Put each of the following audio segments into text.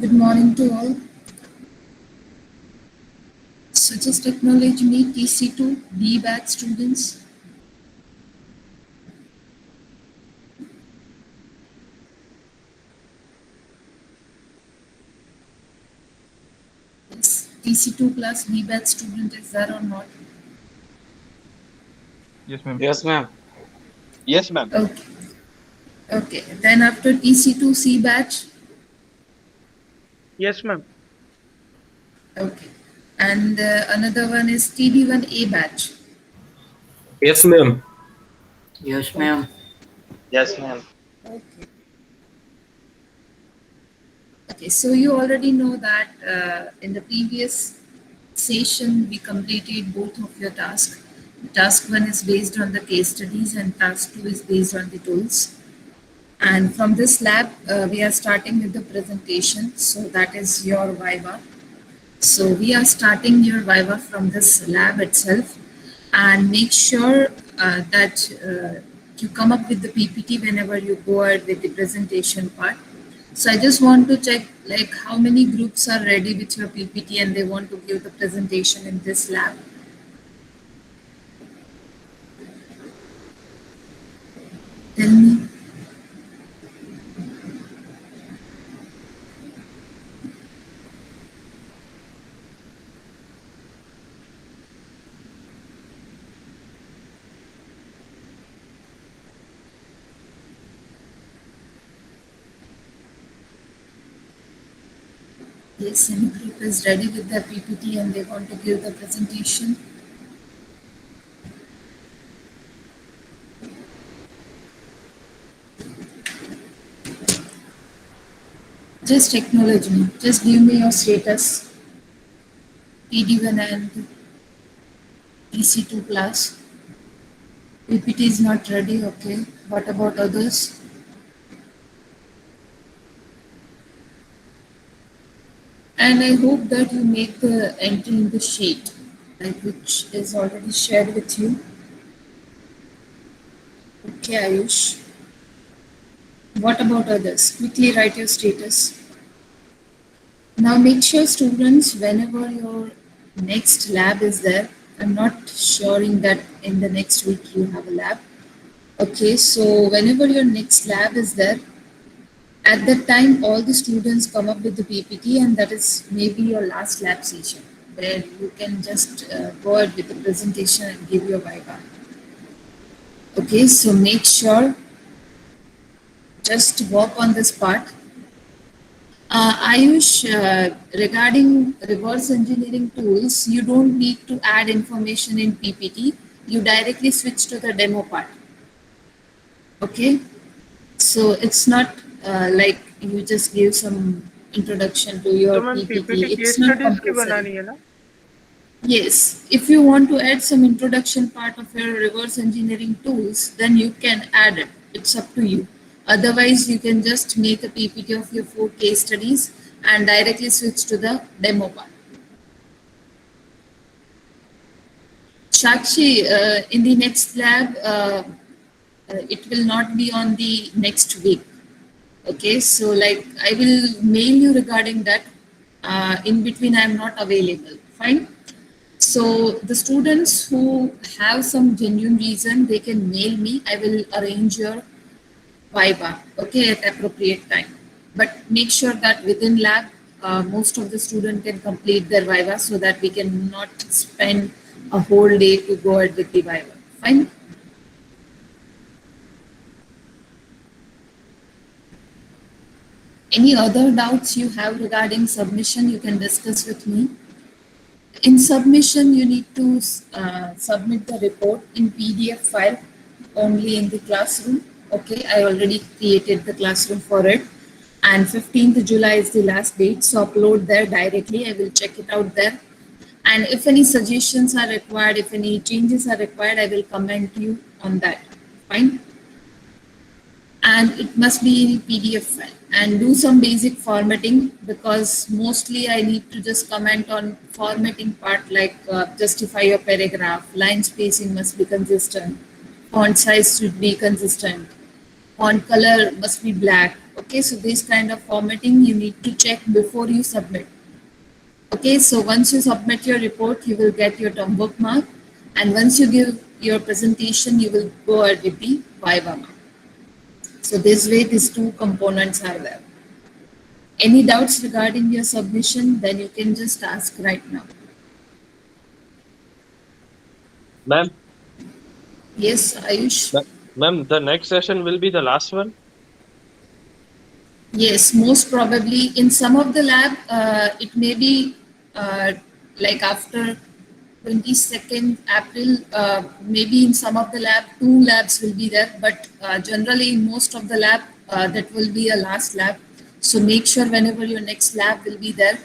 Good morning to all. So just acknowledge me, TC2, B batch students. Yes, TC2 class B batch student is there or not? Yes, ma'am. Yes, ma'am. Yes, ma'am. Okay. Okay. Then after TC2 C batch. Yes, ma'am. Okay. And another one is TD1 A batch. Yes, ma'am. Yes, Okay. ma'am. Yes, ma'am. Okay. Okay. So you already know that in the previous session we completed both of your tasks. Task 1 is based on the case studies and task 2 is based on the tools. And from this lab, we are starting with the presentation. So that is your Viva. So we are starting your Viva from this lab itself, and make sure that you come up with the PPT whenever you go ahead with the presentation part. So I just want to check like how many groups are ready with your PPT and they want to give the presentation in this lab. Tell me. Yes, any group is ready with their PPT and they want to give the presentation. Just acknowledge me. Just give me your status. PD1 and EC2 class. PPT is not ready. Okay. What about others? And I hope that you make the entry in the sheet, like which is already shared with you. Okay, Ayush. What about others? Quickly write your status. Now make sure students, whenever your next lab is there, I'm not assuring that in the next week you have a lab. Okay, so whenever your next lab is there, at that time all the students come up with the PPT and that is maybe your last lab session where you can just go ahead with the presentation and give your Viva. Okay, so make sure just work on this part. Ayush, regarding reverse engineering tools, you don't need to add information in PPT. You directly switch to the demo part. Okay, so it's not like you just give some introduction to your तो ma'am PPT. PPT It's case not studies की compulsory. बनानी है ना? Yes, if you want to add some introduction part of your reverse engineering tools, then you can add it. It's up to you. Otherwise, you can just make a PPT of your 4 case studies and directly switch to the demo part. Shakshi, in the next lab, it will not be on the next week. Okay, so like I will mail you regarding that. In between, I am not available. Fine. So the students who have some genuine reason, they can mail me. I will arrange your Viva, okay, at appropriate time. But make sure that within lab, most of the student can complete their Viva so that we can not spend a whole day to go ahead with the Viva. Fine. Any other doubts you have regarding submission, you can discuss with me. In submission, you need to submit the report in PDF file only in the classroom. Okay, I already created the classroom for it. And 15th July is the last date, so upload there directly. I will check it out there. And if any suggestions are required, if any changes are required, I will comment you on that. Fine. And it must be in PDF file and do some basic formatting because mostly I need to just comment on formatting part like justify your paragraph, line spacing must be consistent, font size should be consistent, font color must be black. Okay. Okay, so this kind of formatting you need to check before you submit. Okay, so once you submit your report, you will get your term book mark, and once you give your presentation, you will go ahead with the Viva mark. So this way, these two components are there. Any doubts regarding your submission, then you can just ask right now. Ma'am, Yes, Ayush? ma'am, the next session will be the last one. Yes, most probably in some of the lab, it may be like after 22nd April, maybe in some of the lab, two labs will be there, but generally in most of the lab, that will be a last lab. So make sure whenever your next lab will be there.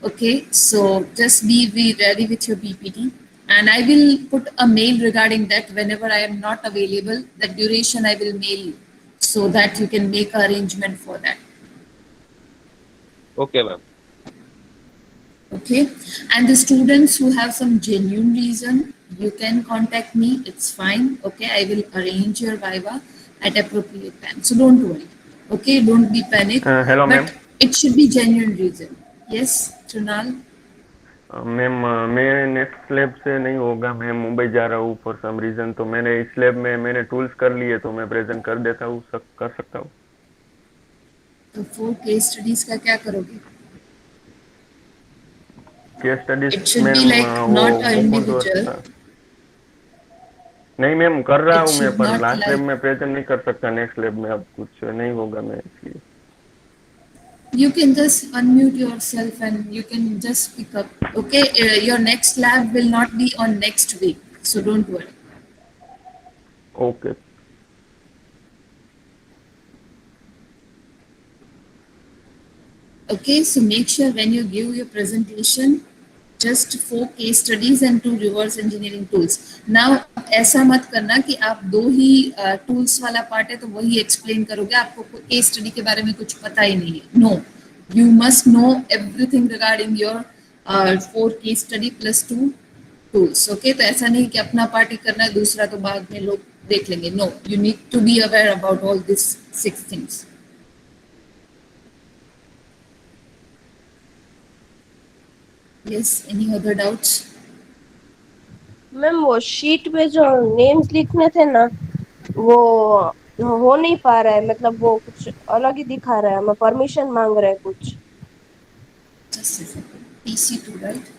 Okay, so just be ready with your PPT. And I will put a mail regarding that whenever I am not available, the duration I will mail you so that you can make arrangement for that. Okay, ma'am. Okay, and the students who have some genuine reason, you can contact me. It's fine. Okay, I will arrange your Viva at appropriate time. So don't worry. Okay, don't be panic. Hello, ma'am. But it should be genuine reason. Yes, Trunal. Ma'am मैं next lab से नहीं होगा, मैं मुंबई जा रहा हूँ for some reason, तो मैंने इस लैब में मैंने टूल्स कर लिए तो मैं प्रेजेंट कर देता हूँ, कर सकता हूँ। तो 4 केस स्टडीज का क्या करोगे? Case studies It should be ma'am like वो not an मुकुंद individual. नहीं मैम कर रहा It हूँ मैं, should पर not लास्ट लैब like. में प्रेजेंट नहीं कर सकता, नेक्स्ट लैब में अब कुछ नहीं होगा मैं इसलिए। You can just unmute yourself and you can just speak up. Okay, your next lab will not be on next week, so don't worry. Okay. Okay, so make sure when you give your presentation, just 4 case studies and 2 reverse engineering tools. Now, ऐसा मत करना कि आप दो ही tools वाला part है तो वही explain करोगे, आपको case study के बारे में कुछ पता ही नहीं है. No, you must know everything regarding your 4 case study plus 2 tools. Okay, तो ऐसा नहीं कि अपना part ही करना है, दूसरा तो बाद में लोग देख लेंगे. No, you need to be aware about all these 6 things. Yes, any other doubts? Ma'am वो शीट पे जो नेम्स लिखने थे ना, वो हो नहीं पा रहा है, मतलब वो कुछ अलग ही दिखा रहा है, हमें परमिशन मांग रहा है कुछ। Just a second. PC2, right?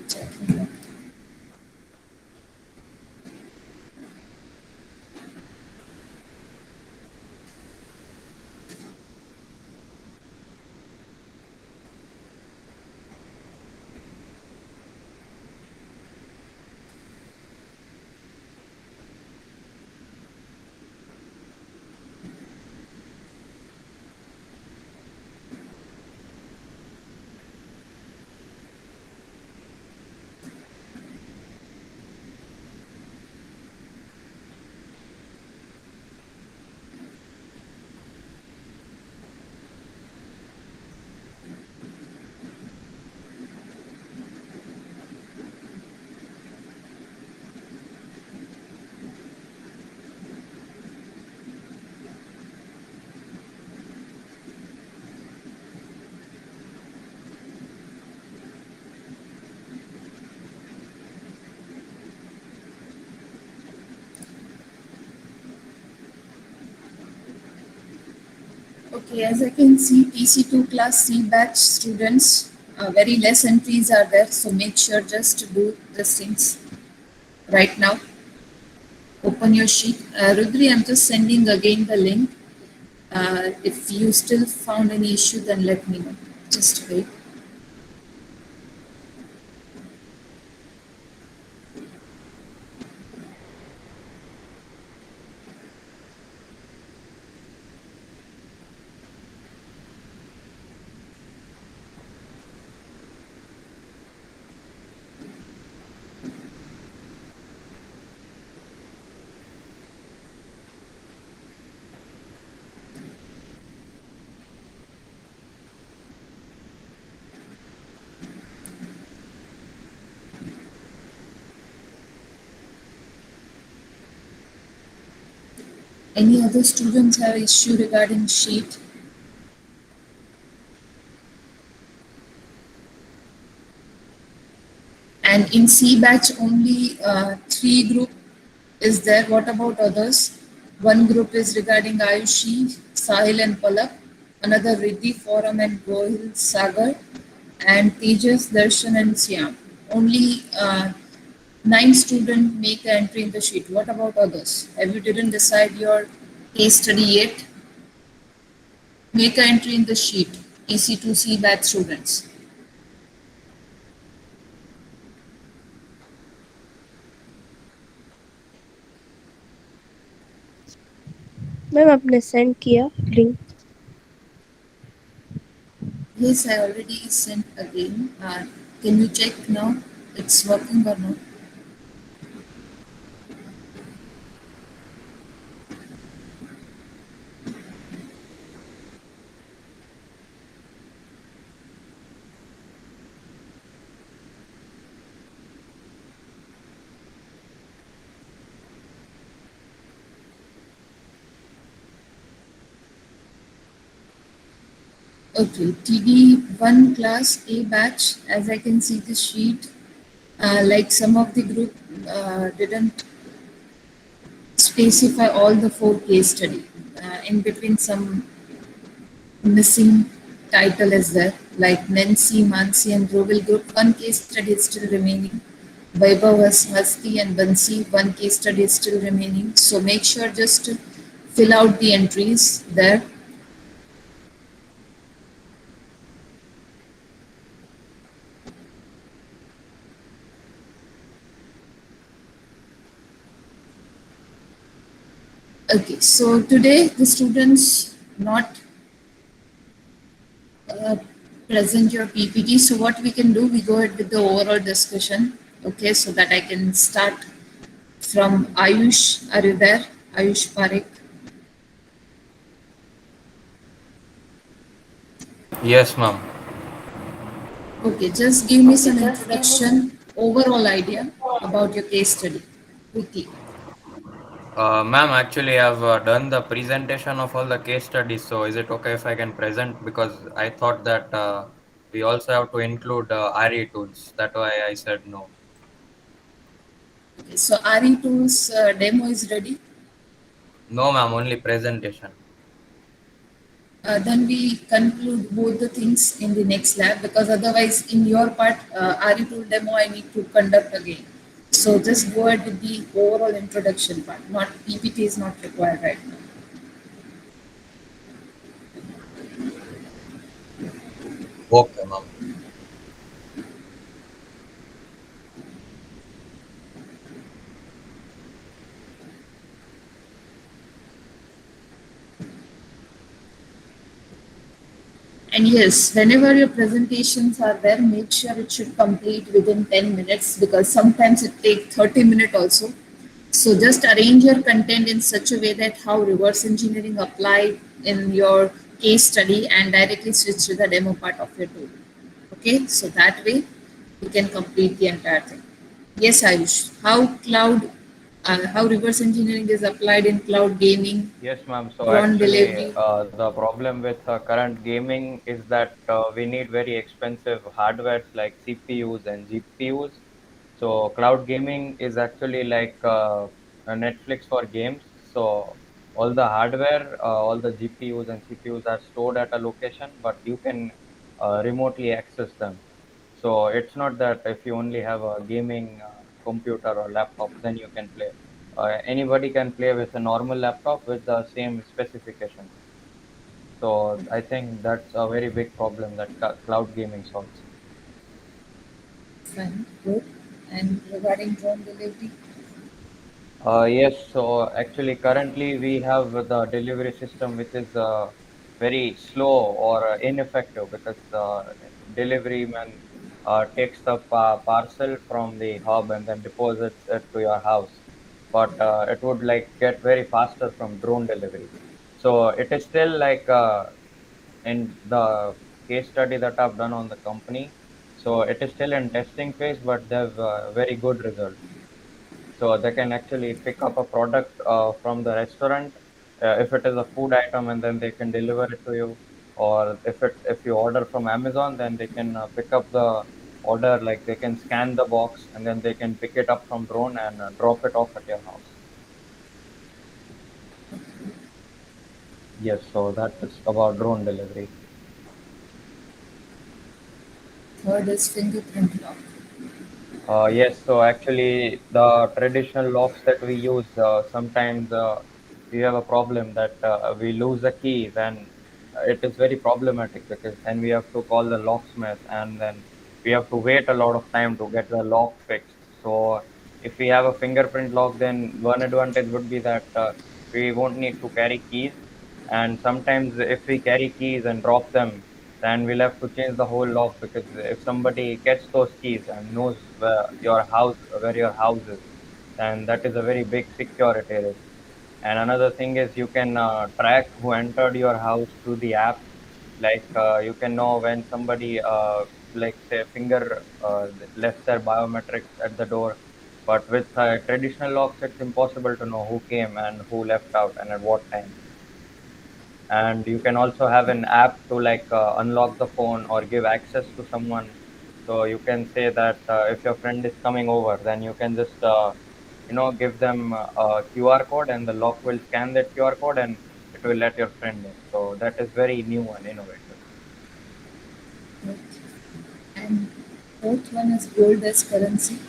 Checking that. Okay, as I can see, TC2 class C batch students, very less entries are there, so make sure just to do the things right now. Open your sheet. Rudri, I'm just sending again the link. If you still found any issue, then let me know. Just wait. Any other students have issue regarding sheet? In C batch, only 3 group is there. What about others? One group is regarding Ayushi, Sahil and Palak. Another Riddhi, Forum and Gohil, Sagar. And Tejas, Darshan and Syam. Only 9 students make an entry in the sheet. What about others? Have you didn't decide your case study yet? Make an entry in the sheet. EC2C batch students. Ma'am आपने send किया link? Yes, I already sent again. Can you check now? It's working or not? Okay, TD1 class A batch, as I can see the sheet, like some of the group didn't specify all the 4 case study. In between some missing title is there, like Nancy, Mansi and Rovil group, 1 case study is still remaining. Vaibhav, Hasti and Bansi, 1 case study is still remaining. So make sure just to fill out the entries there. Okay, so today the students not present your PPT. So what we can do, we go ahead with the overall discussion. Okay, so that I can start from Ayush. Are you there? Ayush Parekh. Yes, ma'am. Okay, just give me some introduction, overall idea about your case study quickly. Ma'am, actually, I've done the presentation of all the case studies. So, is it okay if I can present? Because I thought that we also have to include RE tools. That's why I said no. Okay, so RE tools demo is ready. No, ma'am, only presentation. Then we conclude both the things in the next lab, because otherwise in your part RE tool demo I need to conduct again. So just go ahead with the overall introduction part. Not PPT is not required right now. Okay, ma'am. And yes, whenever your presentations are there, make sure it should complete within 10 minutes, because sometimes it takes 30 minutes also. So just arrange your content in such a way that how reverse engineering apply in your case study and directly switch to the demo part of your tool. Okay, so that way you can complete the entire thing. Yes, Ayush, how reverse engineering is applied in cloud gaming, Yes, ma'am. So drone actually, delivery. the problem with current gaming is that we need very expensive hardwares like CPUs and GPUs. So cloud gaming is actually like a Netflix for games. So all the hardware, all the GPUs and CPUs are stored at a location, but you can remotely access them. So it's not that if you only have a gaming computer or laptop, then you can play. Anybody can play with a normal laptop with the same specifications. So I think that's a very big problem that cloud gaming solves. Fine, good. And regarding drone delivery, Yes, so actually currently we have the delivery system which is very slow or ineffective because the delivery man takes the parcel from the hub and then deposits it to your house. But it would like get very faster from drone delivery. So it is still like in the case study that I've done on the company. So it is still in testing phase, but they have very good results. So they can actually pick up a product from the restaurant if it is a food item, and then they can deliver it to you. Or if you order from Amazon, then they can pick up the order, like they can scan the box and then they can pick it up from drone and drop it off at your house. Yes, so that is about drone delivery. Third is fingerprint lock. Yes, so actually the traditional locks that we use, sometimes we have a problem that we lose a key, then it is very problematic because then we have to call the locksmith and then we have to wait a lot of time to get the lock fixed. So if we have a fingerprint lock, then one advantage would be that we won't need to carry keys. And sometimes if we carry keys and drop them, then we'll have to change the whole lock, because if somebody gets those keys and knows where your house is, then that is a very big security risk. And another thing is you can track who entered your house through the app. Like you can know when somebody, like say finger, left their biometrics at the door. But with traditional locks, it's impossible to know who came and who left out and at what time. And you can also have an app to like unlock the phone or give access to someone. So you can say that if your friend is coming over, then you can just give them a QR code, and the lock will scan that QR code and it will let your friend in. So that is very new and innovative. And fourth one is gold as currency.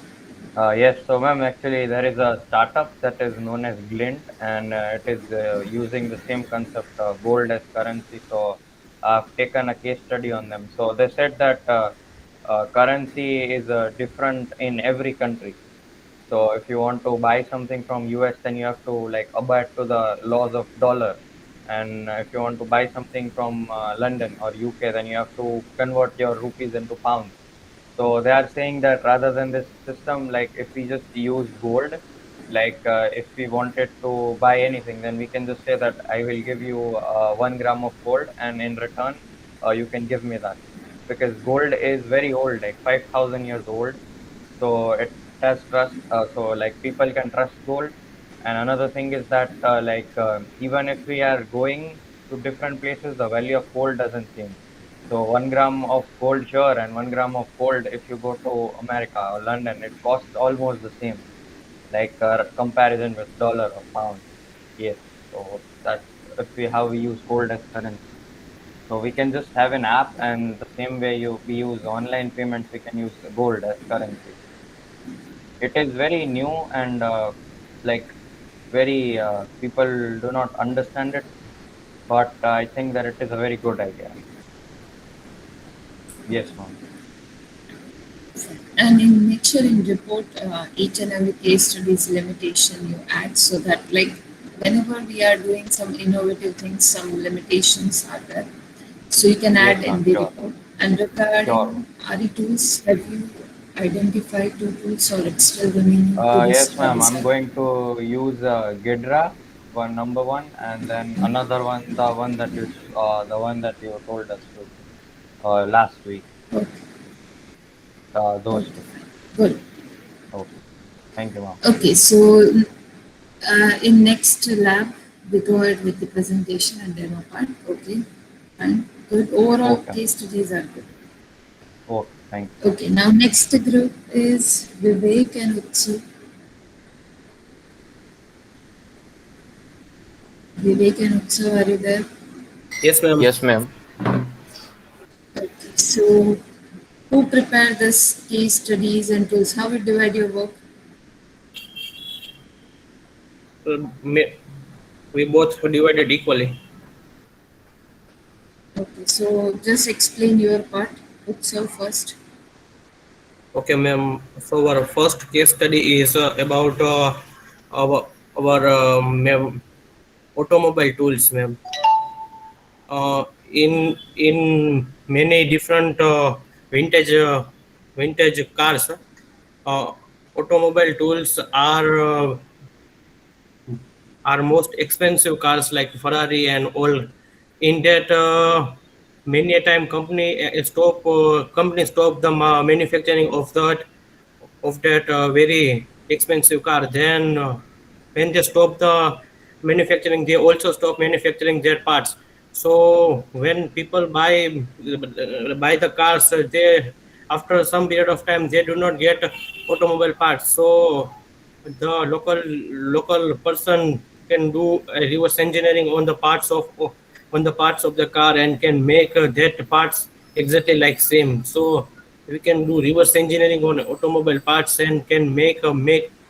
Yes, so ma'am, actually there is a startup that is known as Glint, and it is using the same concept, gold as currency. So I've taken a case study on them. So they said that currency is different in every country. So if you want to buy something from US, then you have to like abide to the laws of dollar. And if you want to buy something from London or UK, then you have to convert your rupees into pounds. So they are saying that rather than this system, like if we just use gold, like if we wanted to buy anything, then we can just say that I will give you 1 gram of gold, and in return, you can give me that. Because gold is very old, like 5,000 years old. So it has trust. So like people can trust gold. And another thing is that even if we are going to different places, the value of gold doesn't change. So 1 gram of gold here and 1 gram of gold, if you go to America or London, it costs almost the same, like comparison with dollar or pound. Yes, so that's if we how we use gold as currency. So we can just have an app, and the same way we use online payments, we can use gold as currency. It is very new and like very people do not understand it, but I think that it is a very good idea. Yes, ma'am. And in make sure in report each and every case study's limitation you add, so that like whenever we are doing some innovative things, some limitations are there. So you can add Yes, in ma'am, the sure. report. And regarding Sure. RE tools, have you identified two tools or it's still remaining to Yes, ma'am. I'm decide? going to use Gidra, one number one, and then another one, the one that you told us to last week. Okay, Those okay, two. good. Okay. Thank you, ma'am. Okay, so in next lab, we go ahead with the presentation and demo part. Okay, fine, good. Overall Okay. case studies are good. Okay. Thank you. Okay, now next group is Vivek and Utsu. Vivek and Utsu, are you there? Yes, ma'am. Yes, ma'am. Okay, so who prepared this case studies and tools? How we divide your work? We both divided equally. Okay, so just explain your part. Utsu first. Okay, ma'am. So our first case study is about our automobile tools, ma'am. In many different vintage cars, uh, automobile tools are most expensive cars like Ferrari and all. In that, many a time company stop the manufacturing of that very expensive car. Then when they stop the manufacturing, they also stop manufacturing their parts. So when people buy the cars, they after some period of time they do not get automobile parts. So the local person can do a reverse engineering on the parts of the car and can make that parts exactly like same. So we can do reverse engineering on automobile parts and can make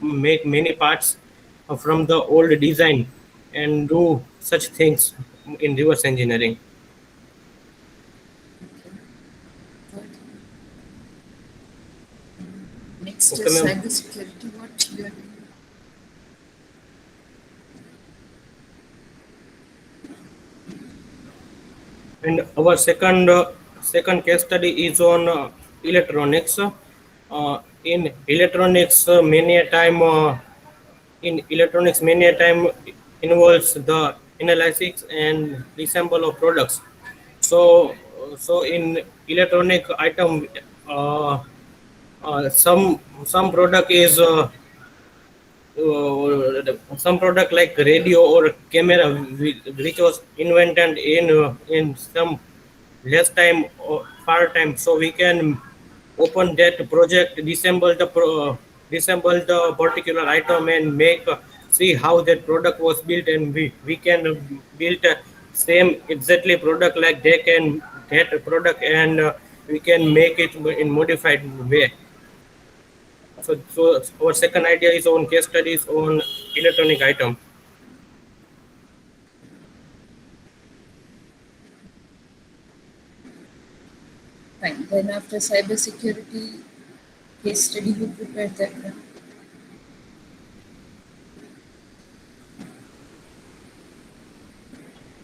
many parts from the old design and do such things in reverse engineering. Good. Next Okay, is ma'am. cybersecurity. What you are doing? And our second case study is on electronics. In electronics, many a time involves the analysis and resample of products. So, so in electronic item, uh, some product is some product like radio or camera which was invented in some less time or far time, so we can open that project, disassemble the particular item and make see how that product was built, and we can build same exactly product like they can that product, and we can make it in modified way. So our second idea is on case studies on electronic item. Fine. Then after cybersecurity case study, who prepared that one?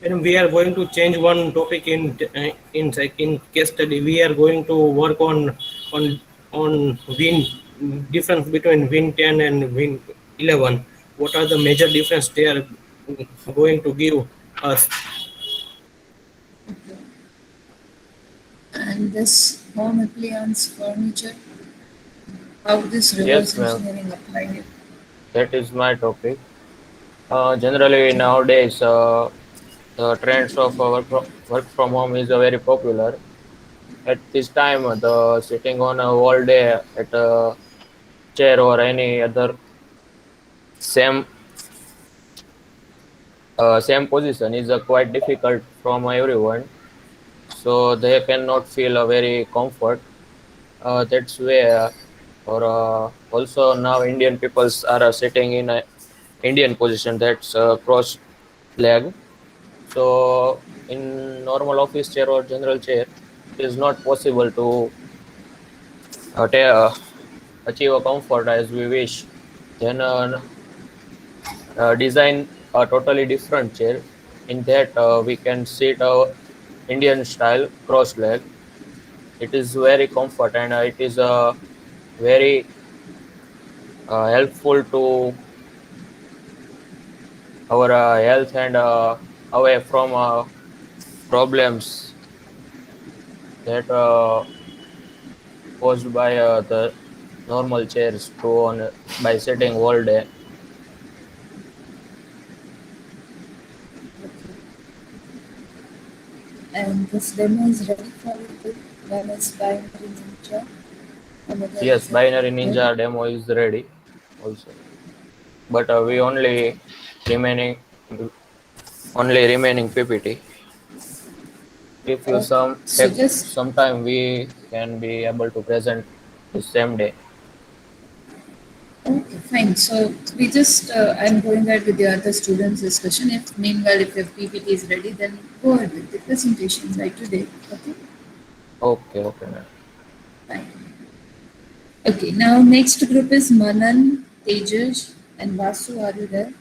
And we are going to change one topic in case study. We are going to work on Win difference between Win 10 and Win 11. What are the major difference they are going to give us? Okay. And this home appliance furniture, how this reverse Yes, ma'am. engineering applied it? That is my topic. Generally, nowadays, the trends of work from home is very popular. At this time, the sitting on a whole day at a chair or any other same same position is quite difficult from everyone. So they cannot feel a very comfort. That's where, or also now Indian peoples are sitting in a Indian position, that's cross leg. So in normal office chair or general chair, it is not possible to achieve a comfort as we wish. Then design a totally different chair. In that we can sit Indian style cross leg. It is very comfort, and it is very helpful to our health, and away from problems that caused by the normal chairs to on by sitting all day. And this demo is ready for you. One is binary ninja. Another Yes, is binary ninja demo is ready also, but we remaining remaining PPT. If you okay. So take just some time, we can be able to present the same day. okay, fine. So we just I'm going ahead with the other students' discussion. If meanwhile if your PPT is ready, then go ahead with the presentation like today. Okay, Okay, okay, ma'am. fine. Okay, now next group is Manan, Tejas, and Vasu. Are you there?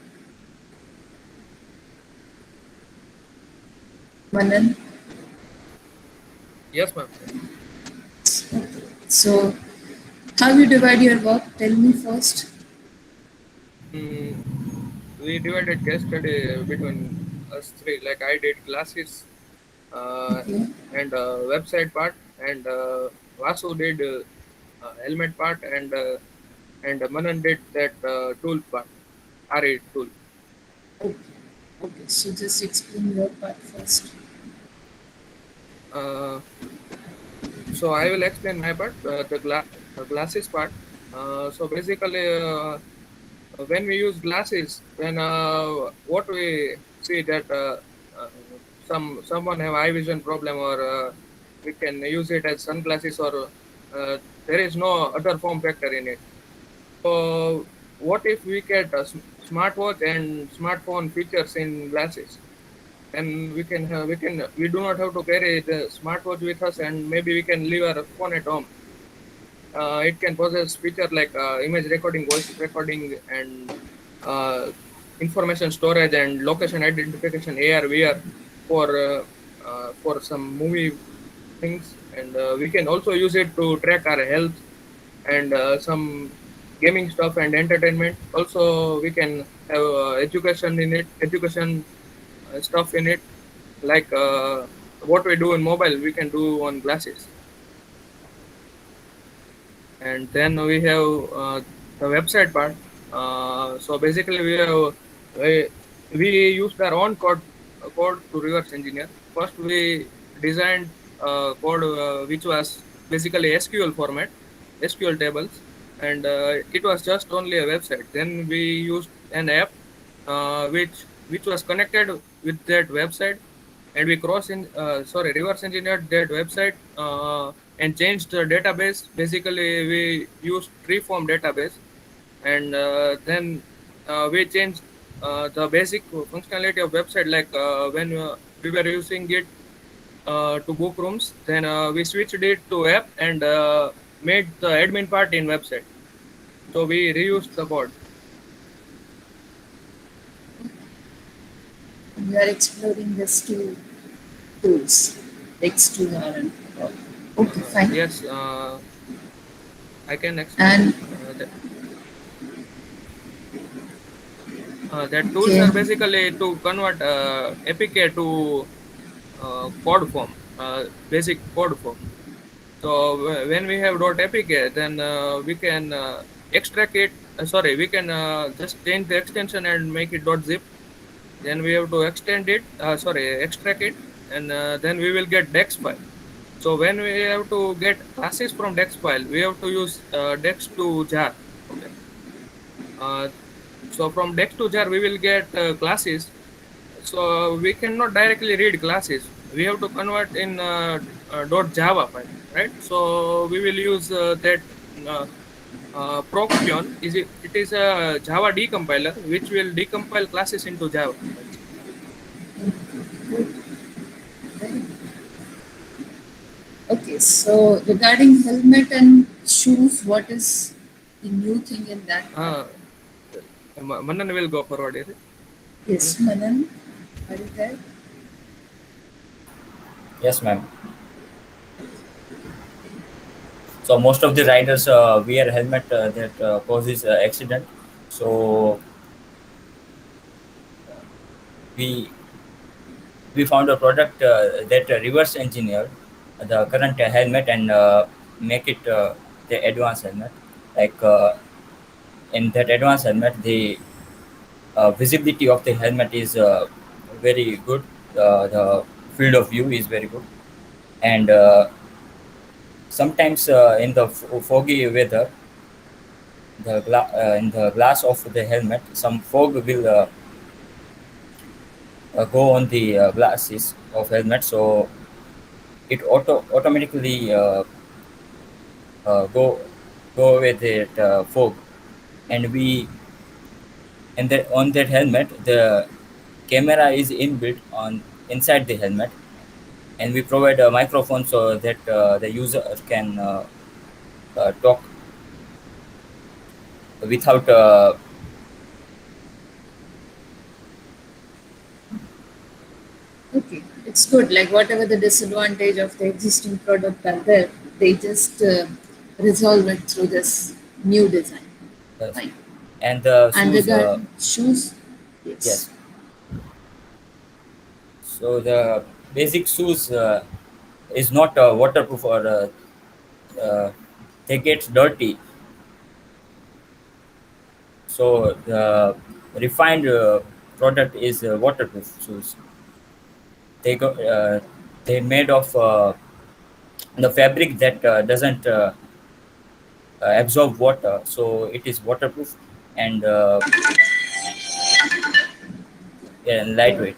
Manan. Yes, ma'am. Okay. So how you divide your work? Tell me first. We divided case study between us three. Like I did classes Okay. and website part, and Vasu did helmet part, and Manan did that tool part, RA tool. Okay. Okay. So just explain your part first. Uh, So I will explain my part, the glasses part. So basically, when we use glasses, then what we see that uh, someone have eye vision problem, or we can use it as sunglasses, or there is no other form factor in it. So what if we get a smartwatch and smartphone features in glasses? And we do not have to carry the smartwatch with us, and maybe we can leave our phone at home. It can possess feature like image recording, voice recording, and information storage and location identification, AR, VR, for some movie things, and we can also use it to track our health and some gaming stuff and entertainment. Also, we can have education stuff in it, like what we do in mobile, we can do on glasses. And then we have the website part. So basically, we used our own code to reverse engineer. First, we designed code which was basically SQL format, SQL tables, and it was just only a website. Then we used an app which was connected with that website, and we reverse engineered that website and changed the database. Basically, we used Treeform database, and then we changed the basic functionality of website, like when we were using it to book rooms, then we switched it to app and made the admin part in website. So we reused the code. We are exploring these two tools, X2R and okay, fine. Yes, I can explain. And that tools okay. are basically to convert APK to code form, basic code form. So when we have .apk, then we can extract it. We can just change the extension and make it .zip. Then we have to extend it. Extract it, and then we will get dex file. So when we have to get classes from dex file, we have to use dex to jar. Okay. So from dex to jar, we will get classes. So we cannot directly read classes. We have to convert in .java file, right? So we will use that Procpion. It is a Java decompiler which will decompile classes into Java. Okay, so regarding helmet and shoes, what is the new thing in that? Manan will go forward. Is it? Yes, Manan, are you there? Yes, ma'am. So most of the riders wear helmet that causes accident. So we found a product that reverse engineer the current helmet and make it the advanced helmet. Like in that advanced helmet, the visibility of the helmet is very good. The field of view is very good, and sometimes in the foggy weather, in the glass of the helmet, some fog will go on the glasses of helmet, so it automatically go with it fog, and we and that on that helmet the camera is inbuilt on inside the helmet, and we provide a microphone so that the user can talk without Okay, it's good. Like whatever the disadvantage of the existing product are there, they just resolve it through this new design. Fine. and the And shoes, regarding shoes, yes. So the basic shoes is not waterproof, or they get dirty. So the refined product is waterproof shoes. They made of the fabric that doesn't absorb water, so it is waterproof and yeah, lightweight.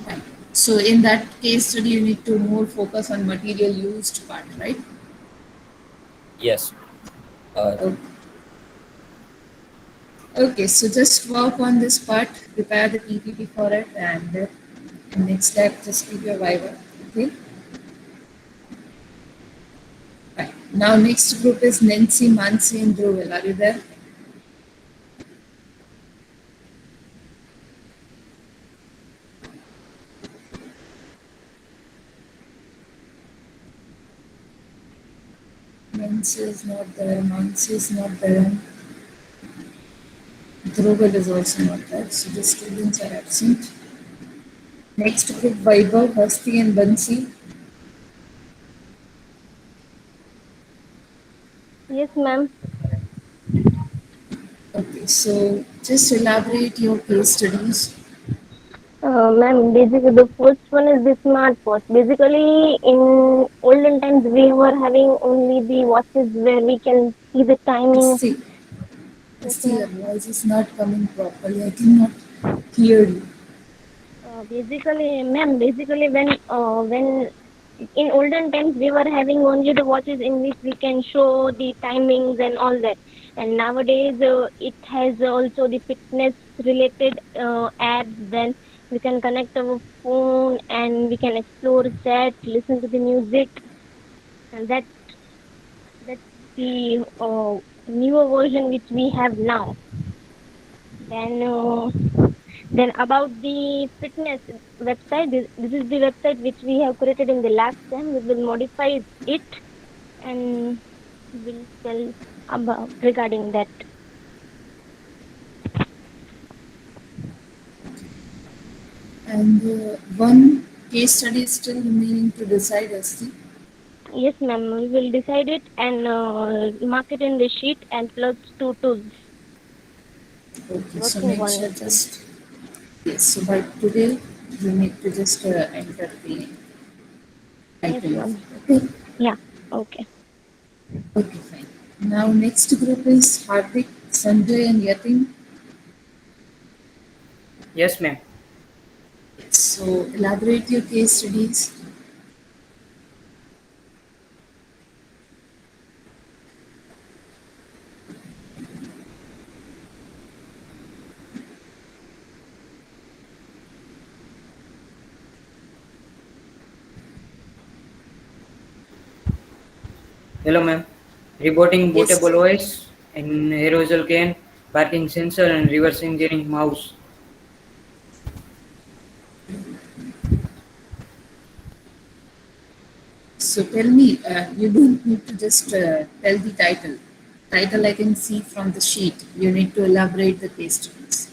Right. So in that case study, you need to more focus on material used part, right? Yes. Uh, Okay. Okay, so just work on this part, prepare the PPT for it, and next step, just keep your Viva. Okay. Right. Now, next group is Nancy, Mansi, and Dhruval. Are you there? Nancy is not there. Mansi is not there. Dhruval is also not there. So the students are absent. Next group, Vaibhav, Hasti, and Bansi. Yes, ma'am. Okay, so just elaborate your case studies. Ma'am, basically the first one is the smartwatch. Basically, in olden times, we were having only the watches where we can see the timing. See, Yes, your ma'am. voice is not coming properly. I cannot hear you. Basically, ma'am, basically when in olden times we were having only the watches in which we can show the timings and all that, and nowadays it has also the fitness related apps. Then we can connect our phone and we can explore that, listen to the music, and that's the newer version which we have now. Then about the fitness website, this is the website which we have created in the last time. We will modify it and will tell about regarding that. And one case study is still remaining to decide, Asti. Yes, ma'am. We will decide it and mark it in the sheet and plus two tools. Okay, so Working make on sure it. just, yes, so by today, you need to just enter the Yes, title. ma'am. Okay, Yeah. Okay. okay, fine. Now, next group is Hardik, Sanjay, and Yatin. Yes, ma'am. So, elaborate your case studies. Hello, ma'am. Rebooting Yes. bootable OS in aerosol can, parking sensor, and reverse engineering mouse. So, tell me, you don't need to just tell the title. Title I can see from the sheet. You need to elaborate the case studies.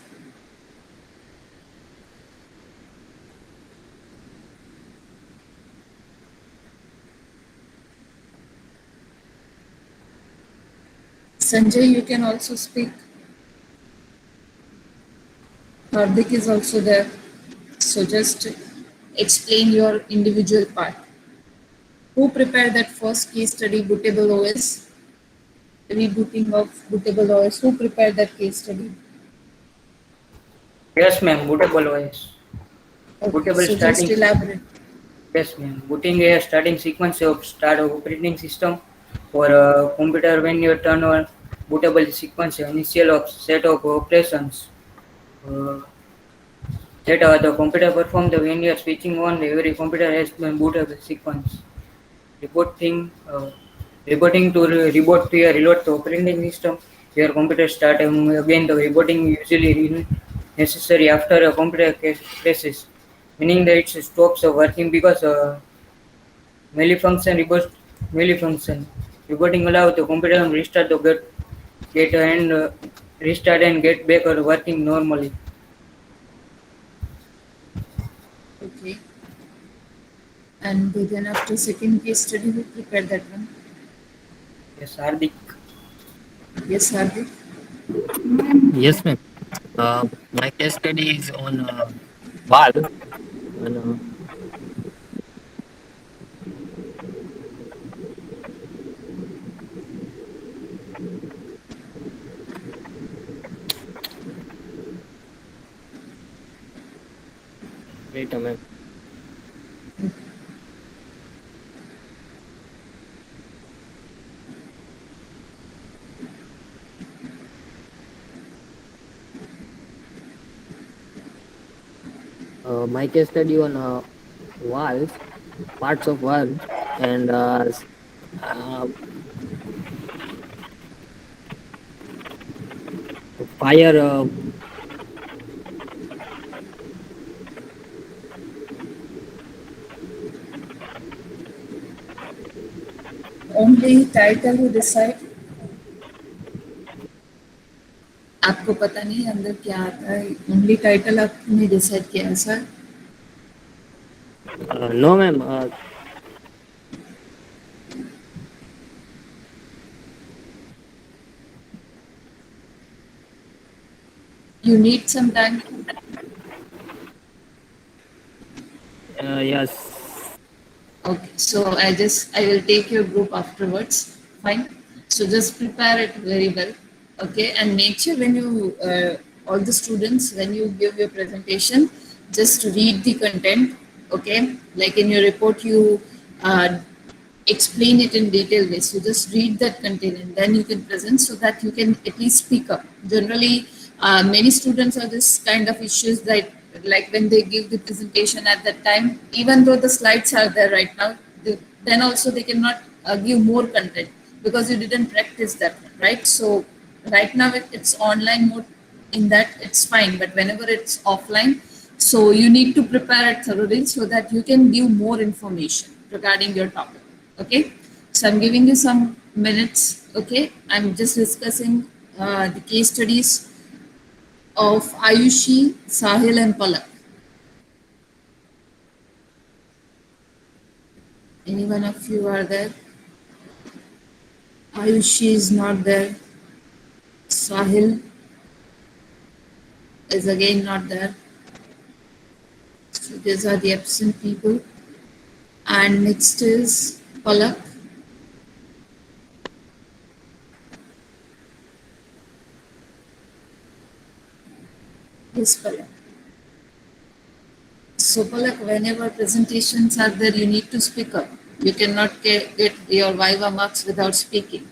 Sanjay, you can also speak. Hardik is also there. So just explain your individual part. Who prepared that first case study, bootable OS? Rebooting of bootable OS. Who prepared that case study? Yes, ma'am. Bootable OS. Okay, Bootable so just starting. elaborate. Yes, ma'am. Booting a starting sequence of start of operating system for a computer when you turn on bootable sequence initial of set of operations. Uh, that the computer perform the when you are switching on every computer has been bootable sequence. Rebooting, rebooting to reboot to your reload the operating system. Your computer start again. The rebooting usually necessary after a computer crashes, meaning that it stops working because malfunction reboot malfunction. Rebooting allow the computer to restart the get and restart and get back working normally. Okay. And then after second case study, who prepared that one? Yes, Hardik. Yes, Hardik. Yes, ma'am. My case study is on BAL. And, Later, ma'am. My case study on valves, parts of valves, and uh, fire. Only title you decide. आपको पता नहीं अंदर क्या आता है, only title आपने decide किया है sir? No, ma'am. You need some time. Yes. Okay, so I will take your group afterwards. Fine. So just prepare it very well. Okay, and make sure when you all the students when you give your presentation, just read the content. Okay, like in your report you explain it in detail way. So just read that content and then you can present so that you can at least speak up. Generally, many students have this kind of issues that like when they give the presentation at that time, even though the slides are there right now, then also they cannot give more content because you didn't practice that, right? So right now it's online mode, in that it's fine, but whenever it's offline, so you need to prepare it thoroughly so that you can give more information regarding your topic. Okay, so I'm giving you some minutes. Okay, I'm just discussing the case studies of Ayushi, Sahil, and Palak. Any one of you are there? Ayushi is not there. Sahil is again not there. So these are the absent people. And next is Palak. Yes, Palak. So Palak, whenever presentations are there, you need to speak up. You cannot get your Viva marks without speaking.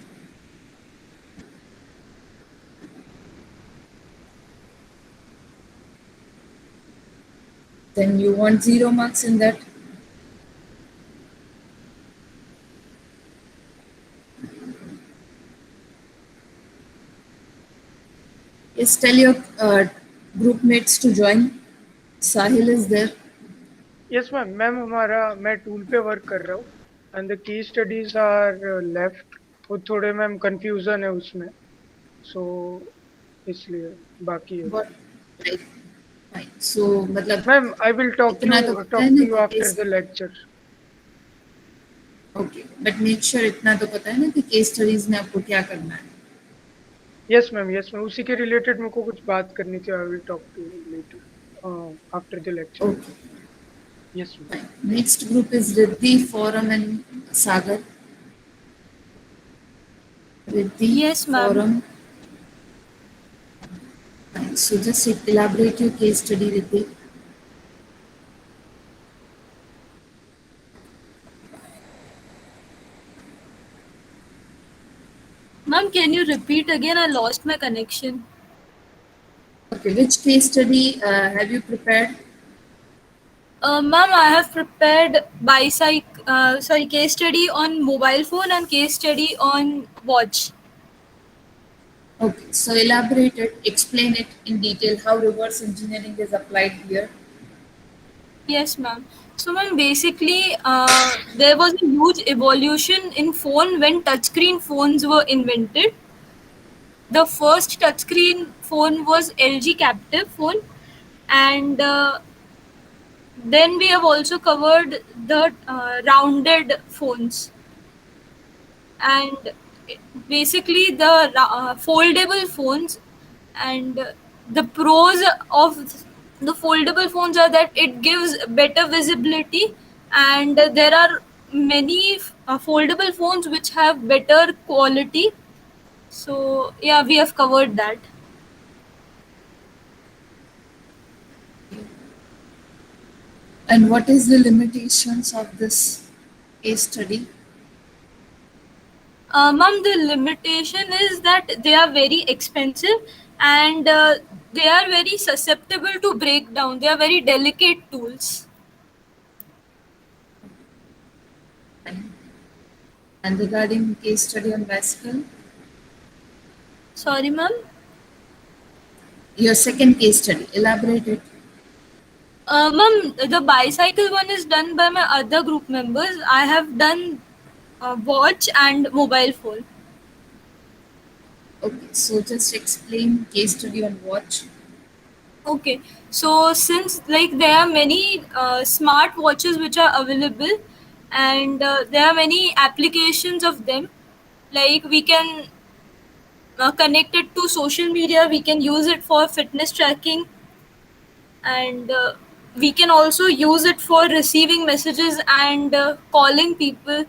Then you want 0 marks in that. Yes, tell your group mates to join. Sahil is there. Yes ma'am ma'am हमारा मैं tool पे work कर रहा हूँ and the key studies are left, वो थोड़े ma'am confusion है उसमें, सो इसलिए बाकी है। Fine. So मतलब ma'am I will talk to you after the lecture. Okay, but make sure इतना तो पता है ना कि केस स्टडीज में आपको क्या करना है। यस मैम उसी के रिलेटेड मेरे को कुछ बात करनी थी। I will talk to you later after the lecture. Okay, yes ma'am. Next group is Riddhi, forum and Sagar. Riddhi, Yes, ma'am. forum. So just elaborate your case study, Riddhi. Ma'am, can you repeat again? I lost my connection. Okay, which case study have you prepared? Ma'am, I have prepared case study on mobile phone and case study on watch. Okay, so elaborate it, explain it in detail how reverse engineering is applied here. Yes, ma'am. So, ma'am, basically, there was a huge evolution in phone when touchscreen phones were invented. The first touchscreen phone was LG Captive phone, and then we have also covered the rounded phones, and basically the foldable phones. And the pros of the foldable phones are that it gives better visibility, and there are many foldable phones which have better quality. So yeah, we have covered that. And what is the limitations of this case study? Ma'am, the limitation is that they are very expensive and they are very susceptible to breakdown. They are very delicate tools. And regarding case study on bicycle, Sorry, ma'am. your second case study, elaborate it. Ma'am, the bicycle one is done by my other group members. I have done watch and mobile phone. Okay, so just explain case study on watch. Okay, so since like there are many smart watches which are available, and there are many applications of them, like we can connect it to social media, we can use it for fitness tracking, and we can also use it for receiving messages and calling people.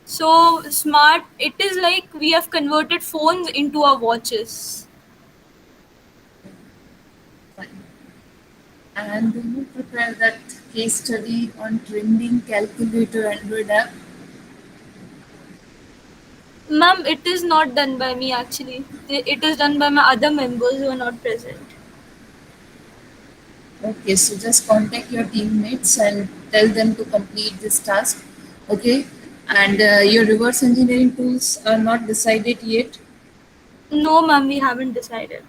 So smart, it is like we have converted phones into our watches. Fine. And do you prepare that case study on trending calculator Android app? Ma'am, it is not done by me actually. It is done by my other members who are not present. Okay, so just contact your teammates and tell them to complete this task. Okay, and your reverse engineering tools are not decided yet. No, ma'am, we haven't decided.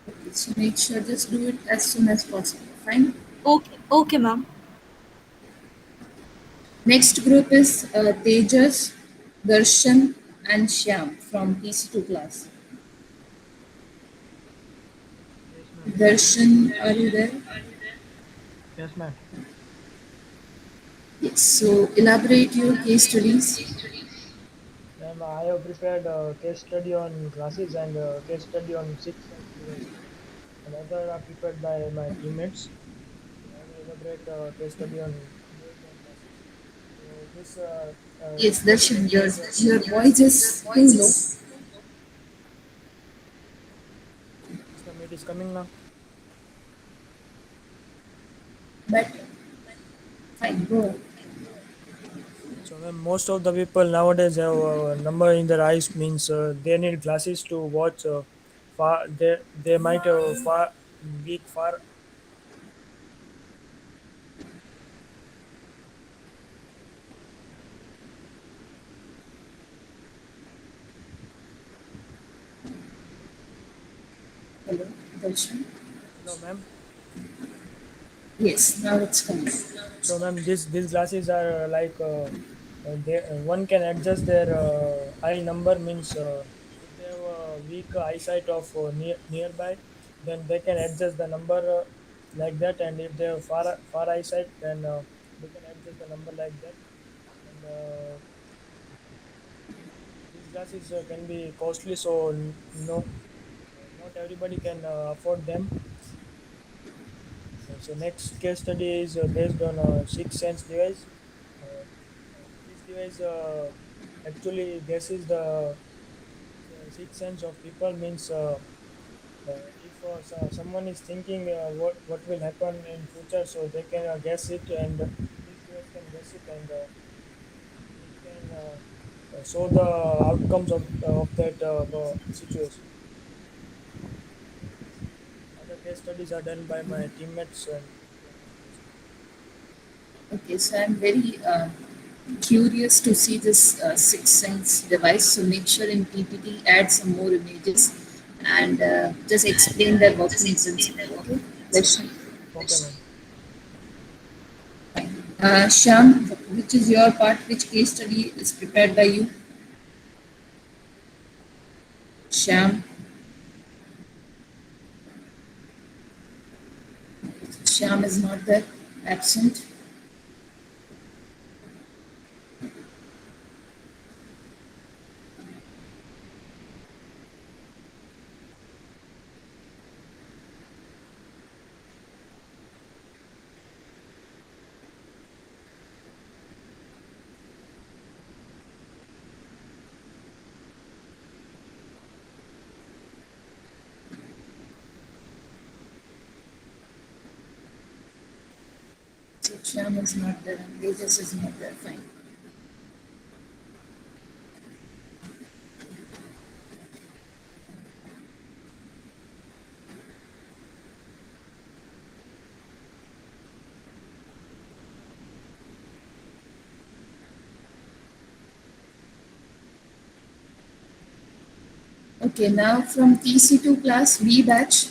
Okay, so make sure just do it as soon as possible. Fine. Okay, okay, ma'am. Next group is Tejas, Darshan, and Shyam from PC2 class. Darshan, are you there? Yes, ma'am. Yes. So elaborate your case studies. Ma'am, I have prepared a case study on classes and a case study on 6 sense devices. And other are prepared by my teammates. I will elaborate a case study on classes. So this Yes, Darshan, your voice is too low. it is coming now. But fine, go on. So most of the people nowadays have a number in their eyes, means they need glasses to watch far. They might far weak far. Hello, Darshan. Hello, ma'am. Yes, now it's coming. So, ma'am, these glasses are one can adjust their eye number, means if they have a weak eyesight of nearby, then they can adjust the number like that, and if they have far eyesight, then they can adjust the number like that. And these glasses can be costly, so no, not everybody can afford them. So next case study is based on a 6 sense device. This device actually guesses the sixth sense of people, means if someone is thinking what will happen in future, so they can guess it, and this device can guess it, and it can show the outcomes of that situation. Other case studies are done by my teammates. Okay, so I'm very curious to see this sixth sense device. So make sure in PPT add some more images and just explain their working principle. Okay, Darshan. Okay, ma'am. Shyam, which is your part? Which case study is prepared by you? Shyam. Shyam is not there, absent. Shyam is not there and Tejas is not there. Fine. Okay, now from TC2 class B batch.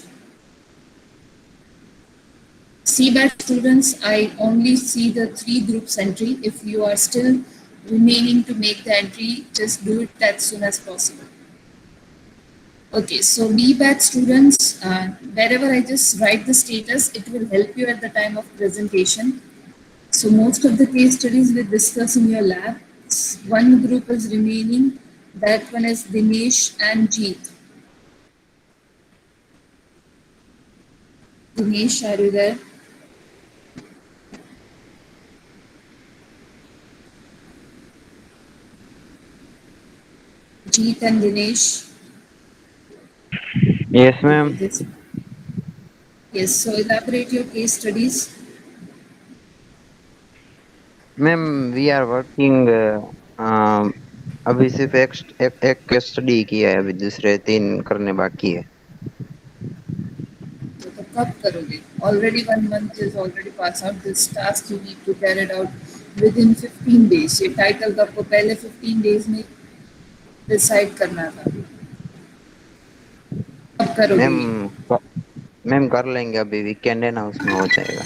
C batch students, I only see the 3 groups entry. If you are still remaining to make the entry, just do it as soon as possible. Okay, so B batch students, wherever I just write the status, it will help you at the time of presentation. So most of the case studies we discuss in your lab. One group is remaining. That one is Dinesh and Jeet. Dinesh, are you there? Jeet and Dinesh. Yes, ma'am. Yes, so elaborate your case studies. Ma'am we are working अभी सिर्फ एक case study किया है, अभी दूसरे 3 करने बाकी है। तो कब करोगे? Already 1 month is already passed out. This task you need to carry it out within 15 days. ये टाइटल तो आपको पहले 15 days में डिसाइड करना था। कब करोगे? मैम कर लेंगे, अभी वीकेंड है ना, उसमें हो जाएगा।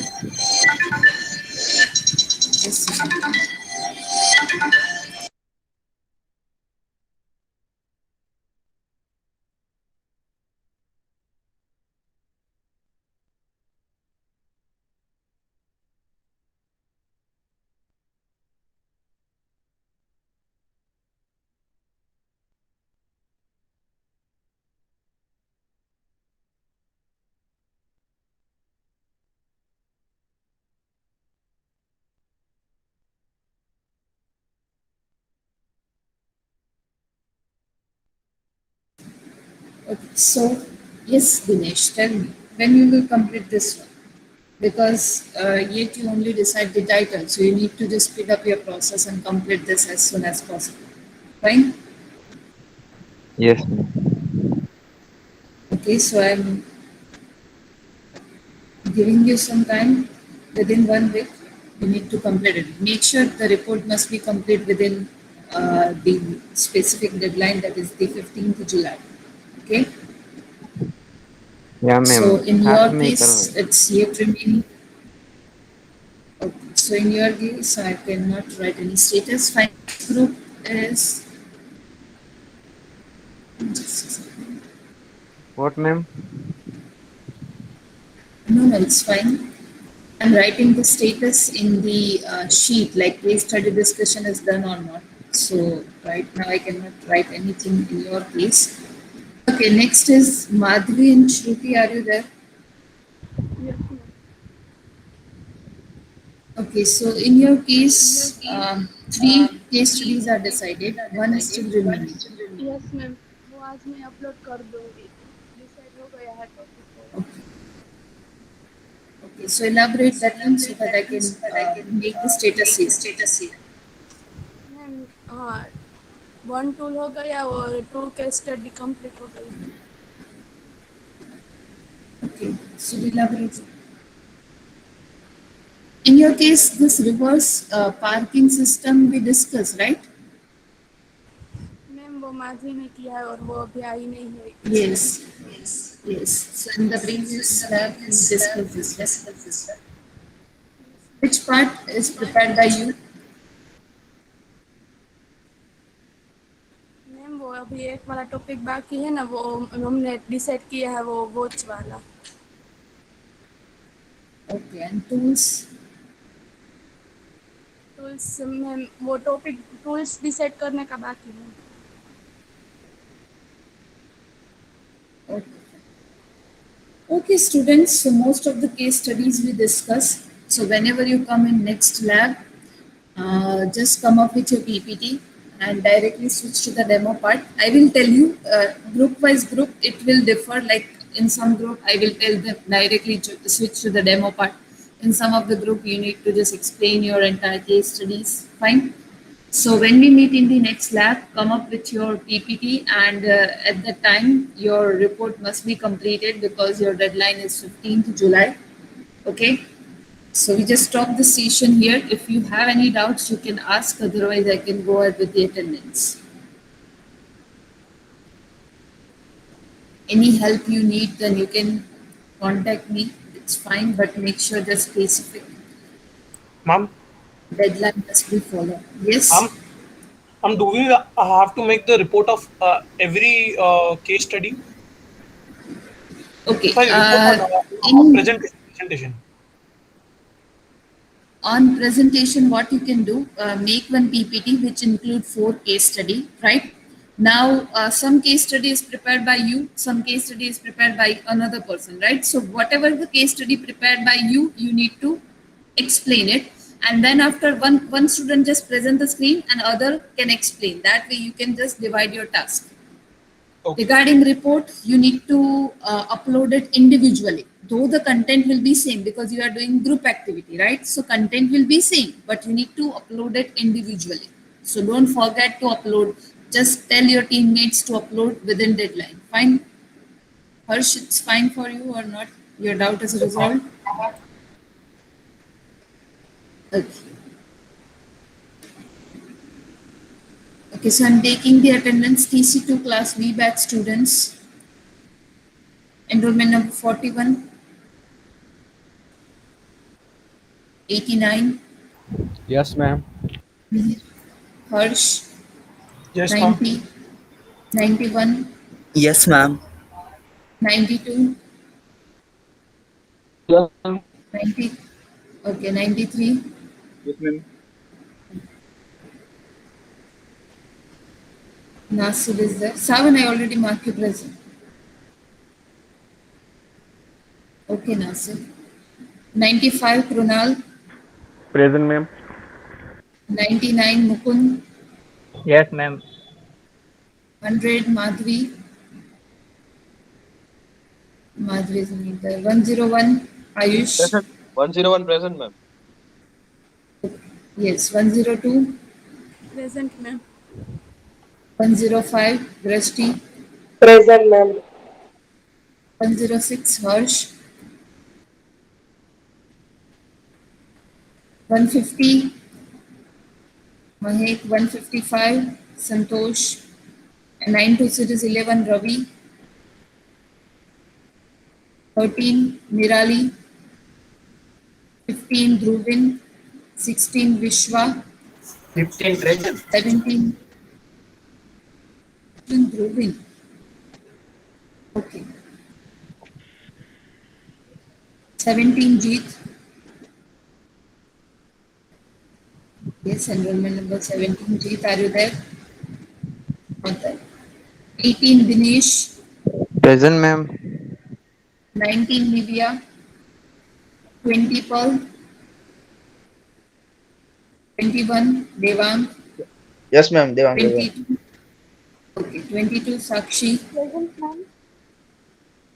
Okay, so yes, Dinesh, tell me when you will complete this one, because yet you only decide the title, so you need to just speed up your process and complete this as soon as possible. Fine? Yes. Okay, so I'm giving you some time. Within 1 week, you need to complete it. Make sure the report must be complete within the specific deadline, that is the 15th July. Okay? Yeah, ma'am. So in your में case, it's yet remaining. Okay. So in your case, I cannot write any status. Finance group is. Just a second. What, ma'am? No, it's fine. I'm writing the status in the sheet, like case study discussion is done or not. So right now I cannot write anything in your case. Okay, next is Madhvi and Shruti. Are you there? Yes, ma'am. Okay, so in your case, 3 case studies are decided. One is still remaining. Yes, ma'am. वो आज मैं upload कर दूंगी. Decide हो गया है topic. Okay, so elaborate that one so that I can make the status here. Ma'am हाँ 1 tool हो गया और 2 केस स्टडी कंप्लीट हो गई. Okay, so elaborate. In your case, this reverse parking system we discussed, right? Ma'am वो माधवी ने किया है और वो अभी आई नहीं है. Yes. So in the previous lab, we discussed this. Which part is prepared by you? Ma'am वो अभी एक वाला टॉपिक बाकी है ना, वो हमने डिसाइड किया है, वो वॉच वाला. Okay, and tools? Tools ma'am वो टॉपिक टूल्स डिसाइड करने का बाकी है. Okay, students, so most of the case studies we discuss. So whenever you come in next lab, just come up with your PPT and directly switch to the demo part. I will tell you, group wise group, it will differ. Like in some group, I will tell them directly to switch to the demo part. In some of the group, you need to just explain your entire case studies. Fine. So when we meet in the next lab, come up with your PPT, and at that time, your report must be completed because your deadline is 15th July. Okay. So we just stop the session here. If you have any doubts, you can ask. Otherwise, I can go ahead with the attendance. Any help you need, then you can contact me. It's fine, but make sure just specific. Ma'am, Deadline must be followed. Yes. do we have to make the report of every case study? Okay. Sorry, report In presentation. on presentation, what you can do, make one PPT which include 4 case study, right? Now, some case study is prepared by you, some case study is prepared by another person, right? So whatever the case study prepared by you, you need to explain it. And then after one student just present the screen and other can explain. That way you can just divide your task. Okay. Regarding report, you need to upload it individually. Though the content will be same because you are doing group activity, right? So content will be same, but you need to upload it individually. So don't forget to upload. Just tell your teammates to upload within deadline. Fine? Harsh, it's fine for you or not? Your doubt is resolved? Okay. Okay, so I'm taking the attendance TC2 class B batch students. Enrollment number 41, 89. Yes, ma'am. Harsh. Yes, ma'am. 90, 91, Yes, ma'am. 92, Yes, ma'am. 90. Okay, 93. Yes, ma'am. Nasir is there. Savan, I already marked you present. Okay, Nasir. 95, Krunal. Present, ma'am. 99, Mukund. Yes, ma'am. 100, Madhvi. Madhvi is not there. 101, Ayush. Present. 101 present, ma'am. Yes, 102, Present, ma'am. 105, Drashti. Present, ma'am. 106, Harsh. 150, Mahek. 155, Santosh. And 926 is 11, Ravi. 13, Nirali. 15, Dhruvin. 16, Vishwa. 15 present. 17, Dhruvin. Okay. 17, Jeet. Yes, enrollment number 17, Jeet, are you there? Not there. 18, Dinesh. Present, ma'am. 19, Nivya. 20, Paul. 21, Devang. Yes, ma'am. Devang. 22, okay, 22, Sakshi. Present, ma'am.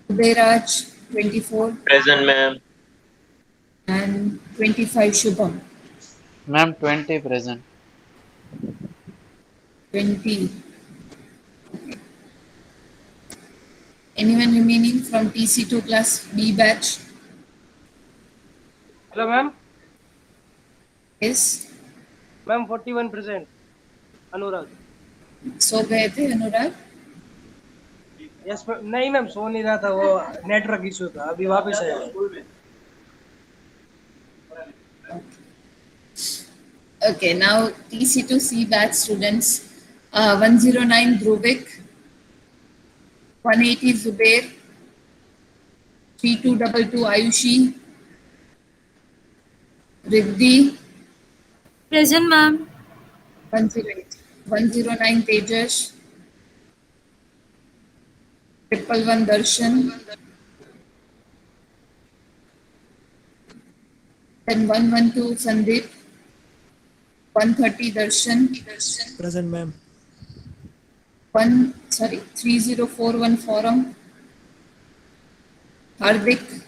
Udayraj, 24. Present, ma'am. And 25, Shubham. Ma'am, 20 present. 20. Okay. Anyone remaining from TC2 class B batch? Hello, ma'am. Yes. Ma'am, 41 present. अनुराग. सो गए थे Anurag? Yes ma'am. नहीं ma'am, सो नहीं रहा था, वो network issue था. अभी वापस आया. Okay, now TC2 C batch students. 109 Dhruvik. 180 Zubair. 3222 Ayushi. Riddhi. Present, ma'am. 108. 109 Tejas. 111 Darshan. Then 112 Sandeep. 130 Darshan. Present, ma'am. 3041 Forum. Hardik.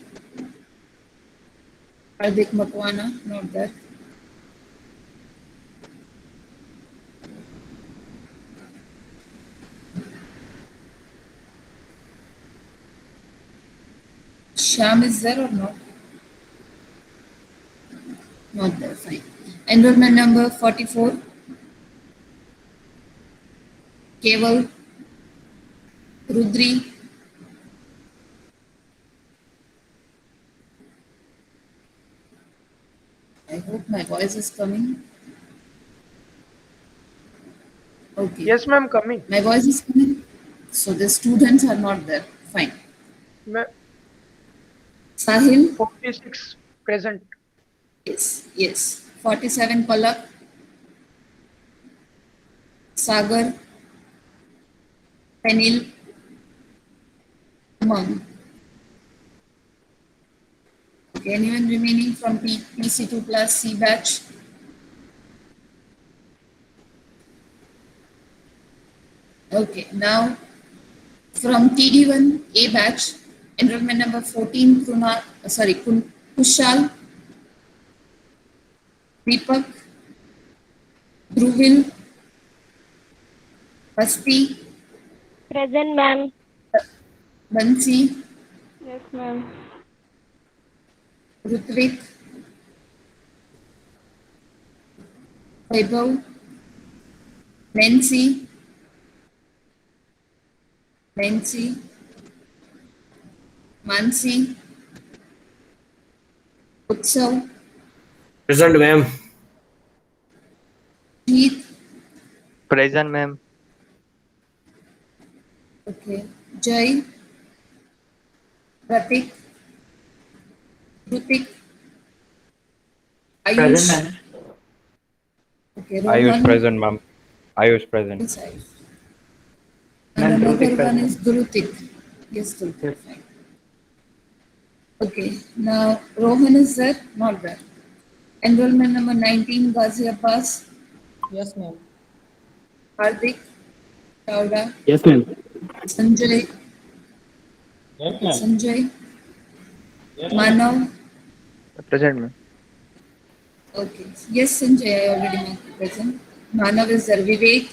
Hardik Makwana, not there. Sham is there or not? Not there, fine. Enrollment number 44. Keval, Rudri, I hope my voice is coming. Okay. Yes, ma'am, coming. My voice is coming. So the students are not there. Fine. Sahil? 46 present. Yes. 47 Palak. Sagar. Penil. Umang. Okay, anyone remaining from PC2 plus C batch? Okay, now from TD1 A batch, enrollment number 14, Kushal, Deepak, Dhruvil, Basti, Present, ma'am. Bansi, Yes, ma'am. Rutvik, Vaibhav, Nancy, Mansi, Utsav, Present, ma'am. Jeet, Present, ma'am. okay, Jai, Pratik, Rutik, Present, Ayush, ma'am. okay, Ayush Rohan, present, ma'am. Ayush present. yes, Ayush. Ma'am, And Dhrutik another one present. is Dhrutik. Yes, Dhrutik, fine. Okay, now Rohan is there? Not there. Enrollment number 19, Ghazi Abbas, Yes, ma'am. Hardik, Chawda, Yes, ma'am. Sanjay, Yes, ma'am. Sanjay, Manav. Present, ma'am. Okay, yes, Sanjay, I already marked the present. Manav is there. Vivek,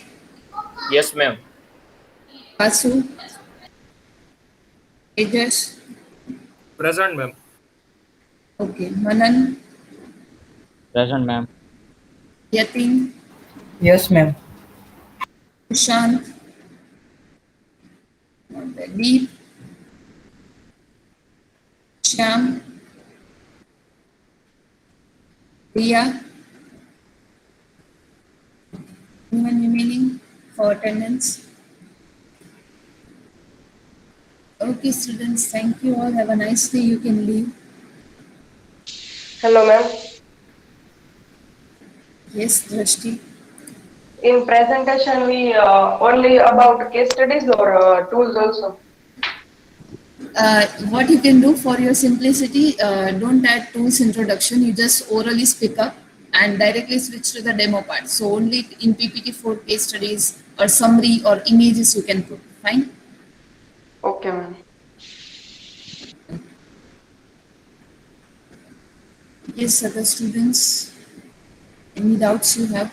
Yes, ma'am. Vasu, Tejas, Present, ma'am. okay, Manan, Present, ma'am. Yatin, Yes, ma'am. Sushant, not there. Deep, Shyam, Priya, anyone remaining for attendance? Okay, students, thank you all. Have a nice day. You can leave. Hello, ma'am. Yes, Drashti. In presentation, we only about case studies or tools also. What you can do for your simplicity, don't add tools introduction. You just orally speak up and directly switch to the demo part. So only in PPT4 case studies or summary or images you can put. Fine. Okay, ma'am. Yes, other students. Any doubts you have?